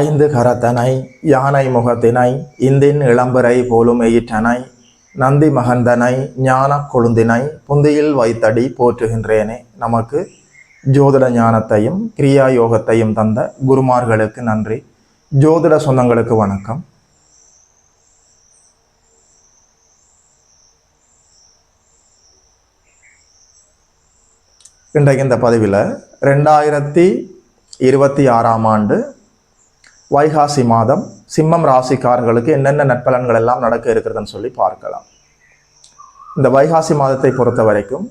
ஐந்து கரத்தனை யானை முகத்தினை இந்தின் இளம்பரை போலும் எயிற்றனை நந்தி மகந்தனை ஞான கொழுந்தினை புந்தியில் வைத்தடி போற்றுகின்றேனே. நமக்கு ஜோதிட ஞானத்தையும் கிரியா யோகத்தையும் தந்த குருமார்களுக்கு நன்றி. ஜோதிட சொந்தங்களுக்கு வணக்கம். இன்றைக்கு இந்த பதிவில் 2026ஆம் ஆண்டு வைகாசி மாதம் சிம்மம் ராசிக்காரர்களுக்கு என்னென்ன நற்பலன்கள் எல்லாம் நடக்க இருக்கிறதுன்னு சொல்லி பார்க்கலாம். இந்த வைகாசி மாதத்தை பொறுத்த வரைக்கும்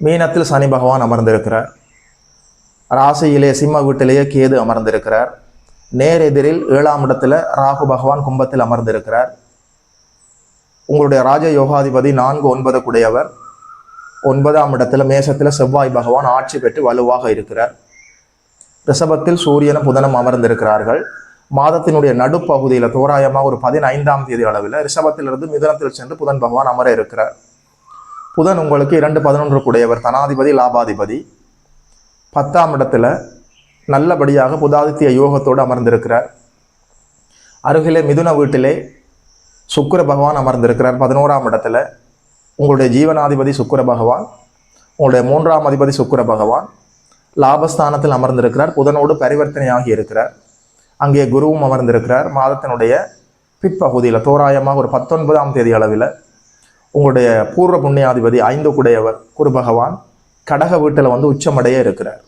மீனத்தில் சனி பகவான் அமர்ந்திருக்கிறார். ராசியிலே சிம்ம வீட்டிலேயே கேது அமர்ந்திருக்கிறார். நேர் எதிரில் 7ஆம் இடத்துல ராகு பகவான் கும்பத்தில் அமர்ந்திருக்கிறார். உங்களுடைய ராஜ யோகாதிபதி 4-9 கூடையவர் 9ஆம் இடத்துல மேசத்தில் செவ்வாய் பகவான் ஆட்சி பெற்று வலுவாக இருக்கிறார். ரிஷபத்தில் சூரியனும் புதனும் அமர்ந்திருக்கிறார்கள். மாதத்தினுடைய நடுப்பகுதியில் தோராயமாக ஒரு 15ஆம் தேதி அளவில் ரிஷபத்திலிருந்து மிதுனத்தில் சென்று புதன் பகவான் அமர இருக்கிறார். புதன் உங்களுக்கு 2-11 கூடையவர், தனாதிபதி லாபாதிபதி. 10ஆம் இடத்துல நல்லபடியாக புதாதித்ய யோகத்தோடு அமர்ந்திருக்கிறார். அருகிலே மிதுன வீட்டிலே சுக்கிர பகவான் அமர்ந்திருக்கிறார். 11ஆம் இடத்துல உங்களுடைய ஜீவனாதிபதி சுக்கிர பகவான், உங்களுடைய 3ஆம் அதிபதி சுக்கிர பகவான் லாபஸ்தானத்தில் அமர்ந்திருக்கிறார். புதனோடு பரிவர்த்தனையாகி இருக்கிறார். அங்கே குருவும் அமர்ந்திருக்கிறார். மாதத்தினுடைய பிற்பகுதியில் தோராயமாக ஒரு 19ஆம் தேதி அளவில் உங்களுடைய பூர்வ புண்ணியாதிபதி 5 கூடையவர் குரு பகவான் கடக வீட்டில் உச்சமடைய இருக்கிறார்.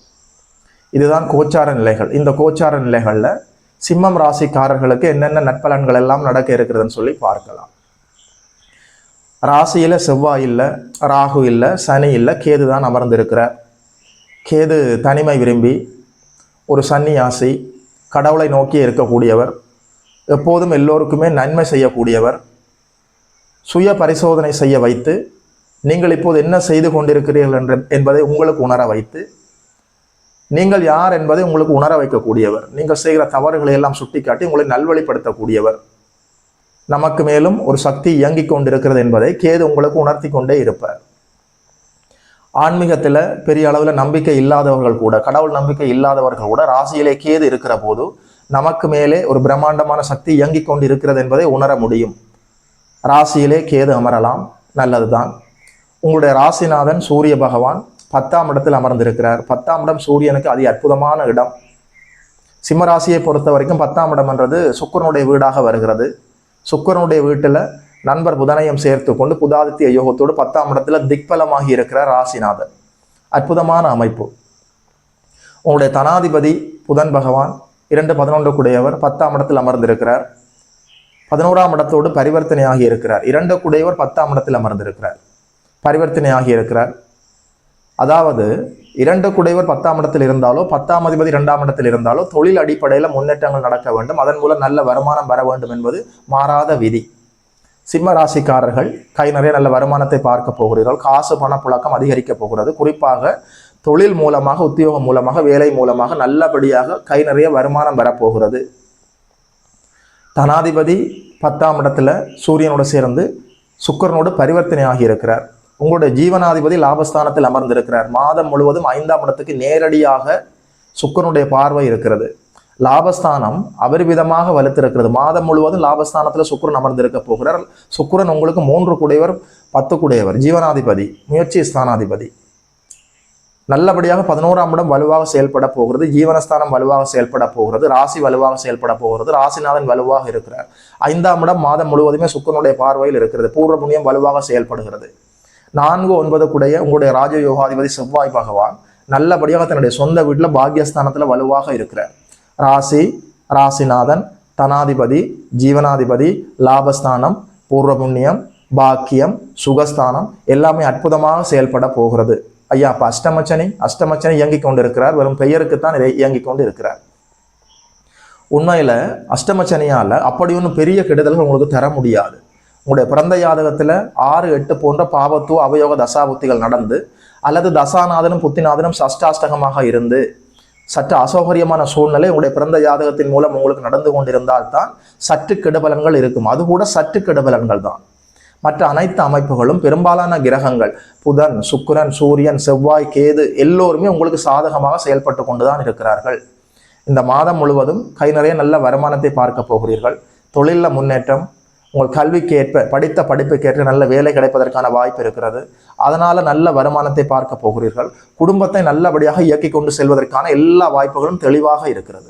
இதுதான் கோச்சார நிலைகள். இந்த கோச்சார நிலைகளில் சிம்மம் ராசிக்காரர்களுக்கு என்னென்ன நற்பலன்கள் எல்லாம் நடக்க இருக்கிறதுன்னு சொல்லி பார்க்கலாம். ராசியில் செவ்வாய் இல்லை, ராகு இல்லை, சனி இல்லை, கேது தான் அமர்ந்திருக்கிறார். கேது தனிமை விரும்பி ஒரு சன்னியாசி, கடவுளை நோக்கி இருக்கக்கூடியவர், எப்போதும் எல்லோருக்குமே நன்மை செய்யக்கூடியவர். சுய பரிசோதனை செய்ய வைத்து நீங்கள் இப்போது என்ன செய்து கொண்டிருக்கிறீர்கள் என்பதை உங்களுக்கு உணர வைத்து, நீங்கள் யார் என்பதை உங்களுக்கு உணர வைக்கக்கூடியவர். நீங்கள் செய்கிற தவறுகளை எல்லாம் சுட்டிக்காட்டி உங்களை நல்வழிப்படுத்தக்கூடியவர். நமக்கு மேலும் ஒரு சக்தி இயங்கிக் கொண்டிருக்கிறது என்பதை கேது உங்களுக்கு உணர்த்தி கொண்டே இருப்பார். ஆன்மீகத்தில் பெரிய அளவில் நம்பிக்கை இல்லாதவர்கள் கூட, கடவுள் நம்பிக்கை இல்லாதவர்கள் கூட ராசியிலே கேது இருக்கிற போது நமக்கு மேலே ஒரு பிரம்மாண்டமான சக்தி இயங்கிக் கொண்டு இருக்கிறது என்பதை உணர முடியும். ராசியிலே கேது அமரலாம், நல்லதுதான். உங்களுடைய ராசிநாதன் சூரிய பகவான் 10ஆம் இடத்தில் அமர்ந்திருக்கிறார். 10ஆம் இடம் சூரியனுக்கு அதி அற்புதமான இடம். சிம்மராசியை பொறுத்த வரைக்கும் 10ஆம் இடம் என்றது சுக்கிரனுடைய வீடாக வருகிறது. சுக்கிரனுடைய வீட்டில் நண்பர் புதனையும் சேர்த்து கொண்டு புதாதித்ய யோகத்தோடு 10ஆம் இடத்துல திக்பலமாகி இருக்கிறார் ராசிநாதன். அற்புதமான அமைப்பு. உங்களுடைய தனாதிபதி புதன் பகவான் 2-11 கூடையவர் 10ஆம் இடத்தில் அமர்ந்திருக்கிறார். 11ஆம் இடத்தோடு பரிவர்த்தனையாகி இருக்கிறார். 2 கூடையவர் 10ஆம் இடத்தில் அமர்ந்திருக்கிறார், பரிவர்த்தனையாகி இருக்கிறார். அதாவது 2 கூடையவர் 10ஆம் இடத்தில் இருந்தாலோ, 10ஆம் அதிபதி 2ஆம் இடத்தில் இருந்தாலோ தொழில் அடிப்படையில் முன்னேற்றங்கள் நடக்க வேண்டும், அதன் மூலம் நல்ல வருமானம் வர வேண்டும் என்பது மாறாத விதி. சிம்ம ராசிக்காரர்கள் கை நிறைய நல்ல வருமானத்தை பார்க்க போகிறீர்கள். காசு பணப்புழக்கம் அதிகரிக்க போகிறது. குறிப்பாக தொழில் மூலமாக, உத்தியோகம் மூலமாக, வேலை மூலமாக நல்லபடியாக கை நிறைய வருமானம் வரப்போகிறது. தனாதிபதி 10ஆம் இடத்துல சூரியனோடு சேர்ந்து சுக்கிரனோடு பரிவர்த்தனை ஆகி இருக்கிறார். உங்களுடைய ஜீவனாதிபதி லாபஸ்தானத்தில் அமர்ந்திருக்கிறார். மாதம் முழுவதும் 5ஆம் இடத்துக்கு நேரடியாக சுக்கிரனுடைய பார்வை இருக்கிறது. லாபஸ்தானம் அபரிவிதமாக வலுத்திருக்கிறது. மாதம் முழுவதும் லாபஸ்தானத்தில் சுக்கிரன் அமர்ந்திருக்க போகிறார். சுக்கிரன் உங்களுக்கு 3 கூடையவர் 10 கூடையவர், ஜீவனாதிபதி, முயற்சி ஸ்தானாதிபதி. நல்லபடியாக 11ஆம் இடம் வலுவாக செயல்பட போகிறது. ஜீவனஸ்தானம் வலுவாக செயல்பட போகிறது. ராசி வலுவாக செயல்பட போகிறது. ராசிநாதன் வலுவாக இருக்கிறார். 5ஆம் இடம் மாதம் முழுவதுமே சுக்கிரனுடைய பார்வையில் இருக்கிறது. பூர்வ புண்ணியம் வலுவாக செயல்படுகிறது. 4-9 கூடைய உங்களுடைய ராஜ யோகாதிபதி செவ்வாய் பகவான் நல்லபடியாக தன்னுடைய சொந்த வீட்டில் பாக்யஸ்தானத்தில் வலுவாக இருக்கிறார். ராசி, ராசிநாதன், தனாதிபதி, ஜீவனாதிபதி, லாபஸ்தானம், பூர்வ புண்ணியம், பாக்கியம், சுகஸ்தானம் எல்லாமே அற்புதமாக செயல்பட போகிறது. ஐயா, அப்போ அஷ்டமச்சனி இயங்கிக் கொண்டிருக்கிறார். வெறும் பெயருக்குத்தான் இயங்கிக் கொண்டு இருக்கிறார். உண்மையில் அஷ்டமச்சனியால் அப்படி ஒன்றும் பெரிய கெடுதல்கள் உங்களுக்கு தர முடியாது. உங்களுடைய பிறந்த ஜாதகத்தில் 6-8 போன்ற பாவத்துவ அவயோக தசாபுத்திகள் நடந்து, அல்லது தசாநாதனும் புத்திநாதனும் சஷ்டாஷ்டகமாக இருந்து சற்று அசௌகரியமான சூழ்நிலை உங்களுடைய பிறந்த ஜாதகத்தின் மூலம் உங்களுக்கு நடந்து கொண்டிருந்தால்தான் சற்று கெடுபலன்கள் இருக்கும். அது கூட சற்று கெடுபலன்கள் தான். மற்ற அனைத்து அமைப்புகளும் பெரும்பாலான கிரகங்கள் புதன், சுக்கிரன், சூரியன், செவ்வாய், கேது எல்லோருமே உங்களுக்கு சாதகமாக செயல்பட்டு கொண்டுதான் இருக்கிறார்கள். இந்த மாதம் முழுவதும் கை நிறைய நல்ல வருமானத்தை பார்க்க போகிறீர்கள். தொழிலில் முன்னேற்றம், உங்கள் கல்விக்கு ஏற்ப படித்த படிப்புக்கேற்ற நல்ல வேலை கிடைப்பதற்கான வாய்ப்பு இருக்கிறது. அதனால் நல்ல வருமானத்தை பார்க்க போகிறீர்கள். குடும்பத்தை நல்லபடியாக இயக்கி கொண்டு செல்வதற்கான எல்லா வாய்ப்புகளும் தெளிவாக இருக்கிறது.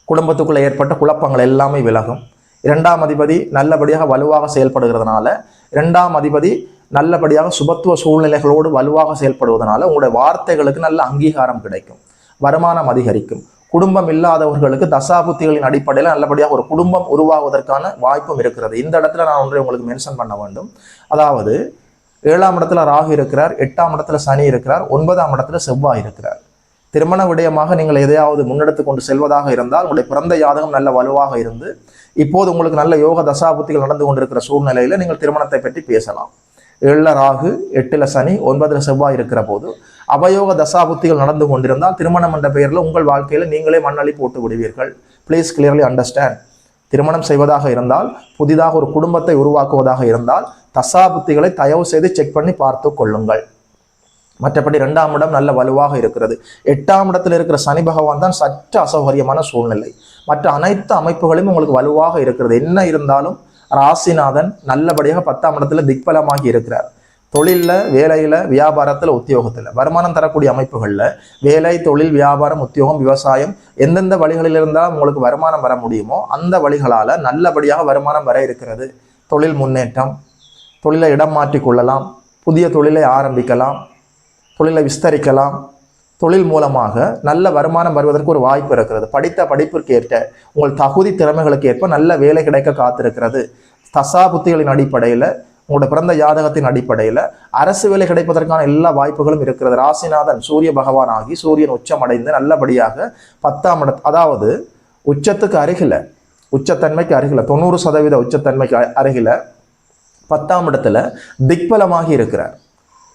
குடும்பத்துக்குள்ளே ஏற்பட்ட குழப்பங்கள் எல்லாமே விலகும். 2ஆம் அதிபதி நல்லபடியாக வலுவாக செயல்படுகிறதுனால, 2ஆம் அதிபதி நல்லபடியாக சுபத்துவ சூழ்நிலைகளோடு வலுவாக செயல்படுவதனால உங்களுடைய வார்த்தைகளுக்கு நல்ல அங்கீகாரம் கிடைக்கும், வருமானம் அதிகரிக்கும். குடும்பம் இல்லாதவர்களுக்கு தசாபுத்திகளின் அடிப்படையில் நல்லபடியாக ஒரு குடும்பம் உருவாகுவதற்கான வாய்ப்பும் இருக்கிறது. இந்த இடத்துல நான் ஒன்றை உங்களுக்கு மென்ஷன் பண்ண வேண்டும். அதாவது 7ஆம் இடத்துல ராகு இருக்கிறார், 8ஆம் இடத்துல சனி இருக்கிறார், 9ஆம் இடத்துல செவ்வாய் இருக்கிறார். திருமண விடயமாக நீங்கள் எதையாவது முன்னெடுத்து கொண்டு செல்வதாக இருந்தால் உங்களுடைய பிறந்த ஜாதகம் நல்ல வலுவாக இருந்து இப்போது உங்களுக்கு நல்ல யோக தசாபுத்திகள் நடந்து கொண்டிருக்கிற சூழ்நிலையில நீங்கள் திருமணத்தை பற்றி பேசலாம். 7ல் ராகு, 8ல் சனி, 9ல் செவ்வாய் இருக்கிற போது அவயோக தசாபுத்திகள் நடந்து கொண்டிருந்தால் திருமணம் என்ற பெயரில் உங்கள் வாழ்க்கையில் நீங்களே மண்ணளி போட்டு விடுவீர்கள். Please clearly understand. திருமணம் செய்வதாக இருந்தால், புதிதாக ஒரு குடும்பத்தை உருவாக்குவதாக இருந்தால் தசாபுத்திகளை தயவு செய்து செக் பண்ணி பார்த்து கொள்ளுங்கள். மற்றபடி 2ஆம் இடம் நல்ல வலுவாக இருக்கிறது. 8ஆம் இடத்தில் இருக்கிற சனி பகவான் தான் சற்று அசௌகரியமான சூழ்நிலை. மற்ற அனைத்து அமைப்புகளும் உங்களுக்கு வலுவாக இருக்கிறது. என்ன இருந்தாலும் ராசிநாதன் நல்லபடியாக 10ஆம் இடத்துல திக்பலமாகி இருக்கிறார். தொழிலில், வேலையில், வியாபாரத்தில், உத்தியோகத்தில் வருமானம் தரக்கூடிய அமைப்புகளில் வேலை, தொழில், வியாபாரம், உத்தியோகம், விவசாயம் எந்தெந்த வழிகளில் இருந்தால் உங்களுக்கு வருமானம் வர முடியுமோ அந்த வழிகளால் நல்லபடியாக வருமானம் வர இருக்கிறது. தொழில் முன்னேற்றம், தொழிலை இடம் மாற்றிக்கொள்ளலாம், புதிய தொழிலை ஆரம்பிக்கலாம், தொழிலை விஸ்தரிக்கலாம். தொழில் மூலமாக நல்ல வருமானம் வருவதற்கு ஒரு வாய்ப்பு இருக்கிறது. படித்த படிப்பிற்கு ஏற்ற உங்கள் தகுதி திறமைகளுக்கு ஏற்ப நல்ல வேலை கிடைக்க காத்திருக்கிறது. தசாபுத்திகளின் அடிப்படையில், உங்களோட பிறந்த ஜாதகத்தின் அடிப்படையில் அரசு வேலை கிடைப்பதற்கான எல்லா வாய்ப்புகளும் இருக்கிறது. ராசிநாதன் சூரிய பகவான் ஆகி சூரியன் உச்சமடைந்து நல்லபடியாக 10ஆம் இடம், அதாவது உச்சத்துக்கு அருகில, உச்சத்தன்மைக்கு அருகில, 90% உச்சத்தன்மைக்கு அருகில 10ஆம் இடத்துல திக்பலமாகி இருக்கிறார்.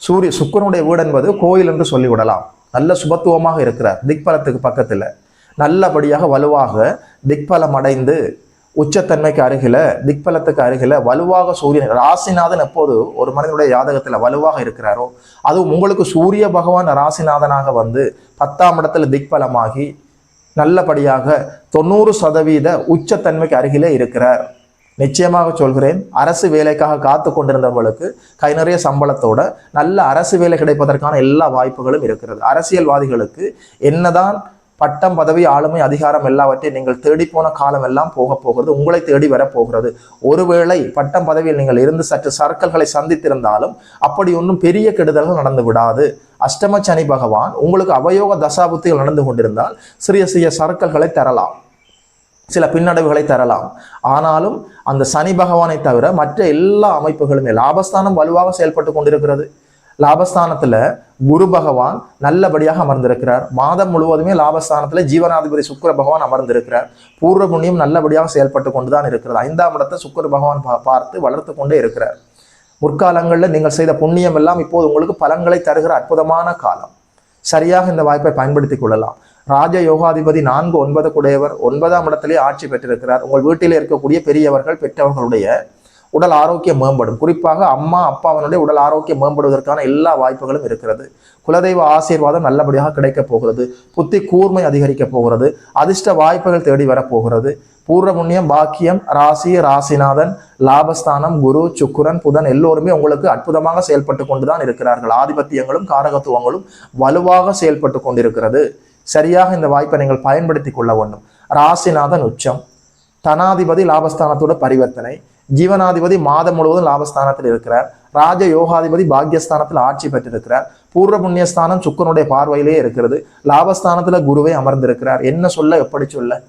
சுக்கிரனுடைய வீடு என்பது கோயில் என்று சொல்லிவிடலாம். நல்ல சுபத்துவமாக இருக்கிறார். திக்பலத்துக்கு பக்கத்தில் நல்லபடியாக வலுவாக திக்பலம் அடைந்து உச்சத்தன்மைக்கு அருகில, திக்பலத்துக்கு அருகில வலுவாக சூரியன், ராசிநாதன் எப்போது ஒரு மனிதனுடைய ஜாதகத்தில் வலுவாக இருக்கிறாரோ, அதுவும் உங்களுக்கு சூரிய பகவான் ராசிநாதனாக வந்து 10ஆம் இடத்துல திக்பலமாகி நல்லபடியாக 90% உச்சத்தன்மைக்கு அருகிலே இருக்கிறார். நிச்சயமாக சொல்கிறேன், அரசு வேலைக்காக காத்து கொண்டிருந்தவர்களுக்கு கை நிறைய சம்பளத்தோட நல்ல அரசு வேலை கிடைப்பதற்கான எல்லா வாய்ப்புகளும் இருக்கிறது. அரசியல்வாதிகளுக்கு என்னதான் பட்டம், பதவி, ஆளுமை, அதிகாரம் எல்லாவற்றையும் நீங்கள் தேடி போன காலம் எல்லாம் போகிறது, உங்களை தேடி வரப்போகிறது. ஒருவேளை பட்டம் பதவியில் நீங்கள் இருந்து சற்று சர்க்கல்களை சந்தித்திருந்தாலும் அப்படி ஒன்றும் பெரிய கெடுதல்கள் நடந்து விடாது. அஷ்டம சனி பகவான் உங்களுக்கு அவயோக தசாபுத்திகள் நடந்து கொண்டிருந்தால் சிறிய சிறிய சர்க்கல்களை தரலாம், சில பின்னடைவுகளை தரலாம். ஆனாலும் அந்த சனி பகவானை தவிர மற்ற எல்லா அமைப்புகளுமே, லாபஸ்தானம் வலுவாக செயல்பட்டு கொண்டிருக்கிறது. லாபஸ்தானத்துல குரு பகவான் நல்லபடியாக அமர்ந்திருக்கிறார். மாதம் முழுவதுமே லாபஸ்தானத்துல ஜீவனாதிபதி சுக்கிர பகவான் அமர்ந்திருக்கிறார். பூர்வ புண்ணியம் நல்லபடியாக செயல்பட்டு கொண்டுதான் இருக்கிறது. 5ஆம் இடத்தை சுக்கிர பகவான் பார்த்து வளர்த்து கொண்டே இருக்கிறார். முற்காலங்களில் நீங்கள் செய்த புண்ணியம் எல்லாம் இப்போது உங்களுக்கு பலன்களை தருகிற அற்புதமான காலம். சரியாக இந்த வாய்ப்பை பயன்படுத்திக் கொள்ளலாம். ராஜ யோகாதிபதி 4, 9 கூடையவர் 9ஆம் இடத்திலே ஆட்சி பெற்றிருக்கிறார். உங்கள் வீட்டிலே இருக்கக்கூடிய பெரியவர்கள், பெற்றவர்களுடைய உடல் ஆரோக்கியம் மேம்படும். குறிப்பாக அம்மா, அப்பாவனுடைய உடல் ஆரோக்கியம் மேம்படுவதற்கான எல்லா வாய்ப்புகளும் இருக்கிறது. குலதெய்வ ஆசீர்வாதம் நல்லபடியாக கிடைக்கப் போகிறது. புத்தி கூர்மை அதிகரிக்க போகிறது. அதிர்ஷ்ட வாய்ப்புகள் தேடி வரப்போகிறது. பூர்வ புண்ணியம், பாக்கியம், ராசி, ராசிநாதன், லாபஸ்தானம், குரு, சுக்கிரன், புதன் எல்லோருமே உங்களுக்கு அற்புதமாக செயல்பட்டு கொண்டுதான் இருக்கிறார்கள். ஆதிபத்தியங்களும் காரகத்துவங்களும் வலுவாக செயல்பட்டு கொண்டிருக்கிறது. சரியாக இந்த வாய்ப்பை நீங்கள் பயன்படுத்தி கொள்ள வேண்டும். ராசிநாதன் உச்சம், தனாதிபதி லாபஸ்தானத்தோட பரிவர்த்தனை, ஜீவனாதிபதி மாதம் முழுவதும் லாபஸ்தானத்தில் இருக்கிறார். ராஜ யோகாதிபதி பாக்யஸ்தானத்தில் ஆட்சி பெற்றிருக்கிறார். பூர்வ புண்ணியஸ்தானம் சுக்கரனுடைய பார்வையிலே இருக்கிறது. லாபஸ்தானத்துல குருவை அமர்ந்திருக்கிறார். என்ன சொல்ல, எப்படி சொல்ல?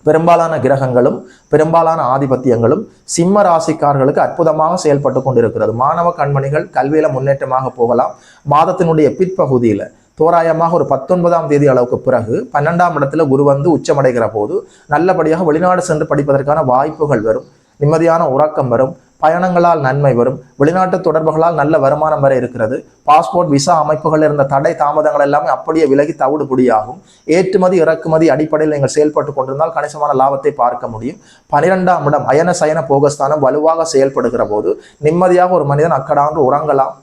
பெரும்பாலான கிரகங்களும் பெரும்பாலான ஆதிபத்தியங்களும் சிம்ம ராசிக்காரர்களுக்கு அற்புதமாக செயல்பட்டு கொண்டிருக்கிறது. மாணவ கண்மணிகள் கல்வியில முன்னேற்றமாக போகலாம். மாதத்தினுடைய பிற்பகுதியில தோராயமாக ஒரு 19ஆம் தேதி அளவுக்கு பிறகு 12ஆம் இடத்துல குரு வந்து உச்சமடைகிற போது நல்லபடியாக வெளிநாடு சென்று படிப்பதற்கான வாய்ப்புகள் வரும். நிம்மதியான உறக்கம் வரும். பயணங்களால் நன்மை வரும். வெளிநாட்டு தொடர்புகளால் நல்ல வருமானம் வர இருக்கிறது. பாஸ்போர்ட், விசா அமைப்புகள் இருந்த தடை தாமதங்கள் எல்லாமே அப்படியே விலகி தவிடுபடியாகும். ஏற்றுமதி இறக்குமதி அடிப்படையில் நீங்கள் செயல்பட்டு கொண்டிருந்தால் கணிசமான லாபத்தை பார்க்க முடியும். 12ஆம் இடம் அயன சயன போகஸ்தானம் வலுவாக செயல்படுகிற போது நிம்மதியாக ஒரு மனிதன் அக்கடான்று உறங்கலாம்.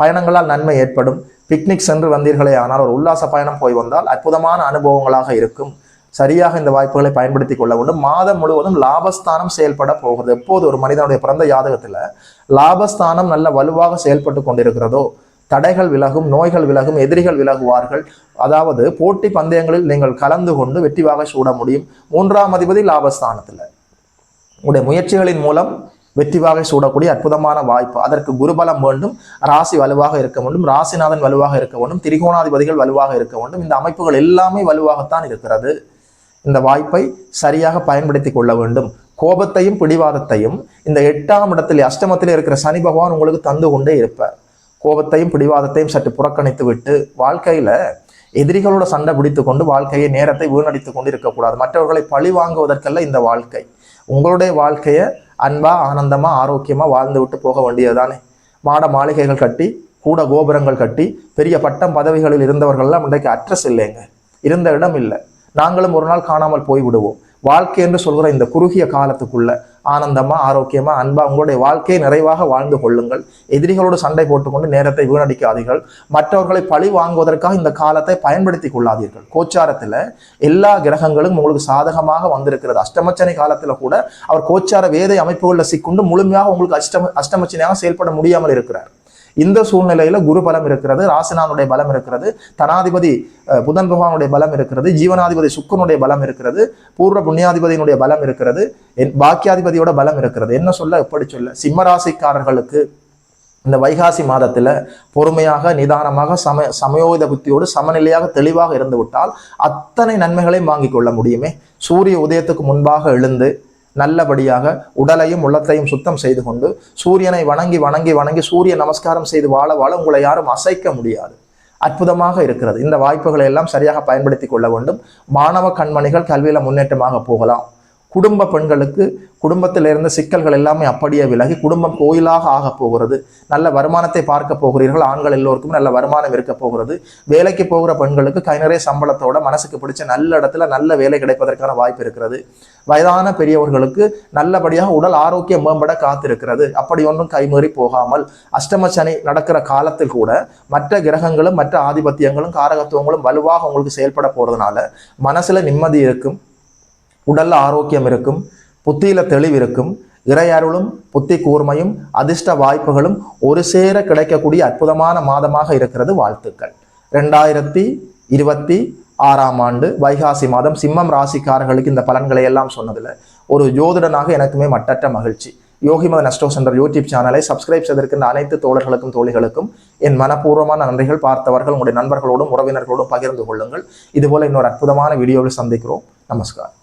பயணங்களால் நன்மை ஏற்படும். பிக்னிக் சென்று வந்தீர்களே ஆனால் ஒரு உல்லாச பயணம் போய் வந்தால் அற்புதமான அனுபவங்களாக இருக்கும். சரியாக இந்த வாய்ப்புகளை பயன்படுத்தி கொள்ள வேண்டும். மாதம் முழுவதும் லாபஸ்தானம் செயல்பட போகிறது. எப்போது ஒரு மனிதனுடைய பிறந்த ஜாதகத்துல லாபஸ்தானம் நல்ல வலுவாக செயல்பட்டு கொண்டிருக்கிறதோ தடைகள் விலகும், நோய்கள் விலகும், எதிரிகள் விலகுவார்கள். அதாவது போட்டி பந்தயங்களில் நீங்கள் கலந்து கொண்டு வெற்றிவாக சூட முடியும். 3ஆம் அதிபதி லாபஸ்தானத்துல உங்களுடைய முயற்சிகளின் மூலம் வெற்றிவாக சூடக்கூடிய அற்புதமான வாய்ப்பு. அதற்கு குருபலம் வேண்டும், ராசி வலுவாக இருக்க வேண்டும், ராசிநாதன் வலுவாக இருக்க வேண்டும், திரிகோணாதிபதிகள் வலுவாக இருக்க வேண்டும். இந்த அமைப்புகள் எல்லாமே வலுவாகத்தான் இருக்கிறது. இந்த வாய்ப்பை சரியாக பயன்படுத்தி கொள்ள வேண்டும். கோபத்தையும் பிடிவாதத்தையும் இந்த 8ஆம் இடத்தில் அஷ்டமத்தில் இருக்கிற சனி பகவான் உங்களுக்கு தந்து கொண்டே இருப்பார். கோபத்தையும் பிடிவாதத்தையும் சற்று புறக்கணித்து விட்டு வாழ்க்கையில எதிரிகளோட சண்டை பிடித்து கொண்டு வாழ்க்கையை நேரத்தை வீணடித்து கொண்டு இருக்கக்கூடாது. மற்றவர்களை பழி வாங்குவதற்கல்ல இந்த வாழ்க்கை. உங்களுடைய வாழ்க்கையை அன்பா ஆனந்தமா ஆரோக்கியமா வாழ்ந்து விட்டு போக வேண்டியதுதானே. மாட மாளிகைகள் கட்டி கூட கோபுரங்கள் கட்டி பெரிய பட்டம் பதவிகளில் இருந்தவர்கள்லாம் இன்றைக்கு அட்ரஸ் இல்லைங்க, இருந்த இடம் இல்லை. நாங்களும் ஒரு நாள் காணாமல் போய் விடுவோம். வாழ்க்கை என்று சொல்கிற இந்த குறுகிய காலத்துக்குள்ள ஆனந்தமா ஆரோக்கியமா அன்பா உங்களுடைய வாழ்க்கையை நிறைவாக வாழ்ந்து கொள்ளுங்கள். எதிரிகளோடு சண்டை போட்டுக்கொண்டு நேரத்தை வீணடிக்காதீர்கள். மற்றவர்களை பழி வாங்குவதற்காக இந்த காலத்தை பயன்படுத்தி கொள்ளாதீர்கள். கோச்சாரத்துல எல்லா கிரகங்களும் உங்களுக்கு சாதகமாக வந்திருக்கிறது. அஷ்டமச்சனி காலத்துல கூட அவர் கோச்சார வேதை அமைப்புகளில் சிக்கொண்டு முழுமையாக உங்களுக்கு அஷ்டமச்சனியாக செயல்பட முடியாமல் இருக்கிறார். இந்த சூழ்நிலையில குரு பலம் இருக்கிறது, ராசிநாதனுடைய பலம் இருக்கிறது, தனாதிபதி புதன் பகவானுடைய பலம் இருக்கிறது, ஜீவனாதிபதி சுக்கரனுடைய பலம் இருக்கிறது, பூர்வ புண்ணியாதிபதியினுடைய பலம் இருக்கிறது, பாக்கியாதிபதியோட பலம் இருக்கிறது. என்ன சொல்ல எப்படி சொல்ல, சிம்மராசிக்காரர்களுக்கு இந்த வைகாசி மாதத்துல பொறுமையாக நிதானமாக சமயோகித புத்தியோடு சமநிலையாக தெளிவாக இருந்து விட்டால் அத்தனை நன்மைகளையும் வாங்கிக் கொள்ள முடியுமே. சூரிய உதயத்துக்கு முன்பாக எழுந்து நல்லபடியாக உடலையும் உள்ளத்தையும் சுத்தம் செய்து கொண்டு சூரியனை வணங்கி வணங்கி வணங்கி சூரிய நமஸ்காரம் செய்து வாழ வாழ உங்களை யாரும் அசைக்க முடியாது. அற்புதமாக இருக்கிறது. இந்த வாய்ப்புகளை எல்லாம் சரியாக பயன்படுத்தி கொள்ள வேண்டும். மாணவ கண்மணிகள் கல்வியில முன்னேற்றமாக போகலாம். குடும்ப பெண்களுக்கு குடும்பத்தில் இருந்த சிக்கல்கள் எல்லாமே அப்படியே விலகி குடும்பம் கோயிலாக ஆக போகிறது. நல்ல வருமானத்தை பார்க்க போகிறீர்கள். ஆண்கள் எல்லோருக்கும் நல்ல வருமானம் இருக்க போகிறது. வேலைக்கு போகிற பெண்களுக்கு கை நிறைய சம்பளத்தோட மனசுக்கு பிடிச்ச நல்ல இடத்துல நல்ல வேலை கிடைப்பதற்கான வாய்ப்பு இருக்கிறது. வயதான பெரியவர்களுக்கு நல்லபடியாக உடல் ஆரோக்கியம் மேம்பட காத்திருக்கிறது. அப்படி ஒன்றும் கைமீறி போகாமல் அஷ்டம சனி நடக்கிற காலத்தில் கூட மற்ற கிரகங்களும் மற்ற ஆதிபத்தியங்களும் காரகத்துவங்களும் வலுவாக உங்களுக்கு செயல்பட போறதுனால மனசுல நிம்மதி இருக்கும், உடல்ல ஆரோக்கியம் இருக்கும், புத்தியில தெளிவு இருக்கும், இறையருளும் புத்தி கூர்மையும் அதிர்ஷ்ட வாய்ப்புகளும் ஒரு சேர கிடைக்கக்கூடிய அற்புதமான மாதமாக இருக்கிறது. வாழ்த்துக்கள். 2026ஆம் ஆண்டு வைகாசி மாதம் சிம்மம் ராசிக்காரர்களுக்கு இந்த பலன்களை எல்லாம் சொன்னதுல ஒரு ஜோதிடனாக எனக்குமே மட்டற்ற மகிழ்ச்சி. யோகிமதன் அஸ்ட்ரோ சென்டர் யூடியூப் சேனலை சப்ஸ்கிரைப் செய்திருக்கின்ற அனைத்து தோழர்களுக்கும் தோழிகளுக்கும் என் மனப்பூர்வமான நன்றிகள். பார்த்தவர்கள் உங்களுடைய நண்பர்களோடும் உறவினர்களோடும் பகிர்ந்து கொள்ளுங்கள். இதுபோல இன்னொரு அற்புதமான வீடியோவில் சந்திக்கிறோம். நமஸ்காரம்.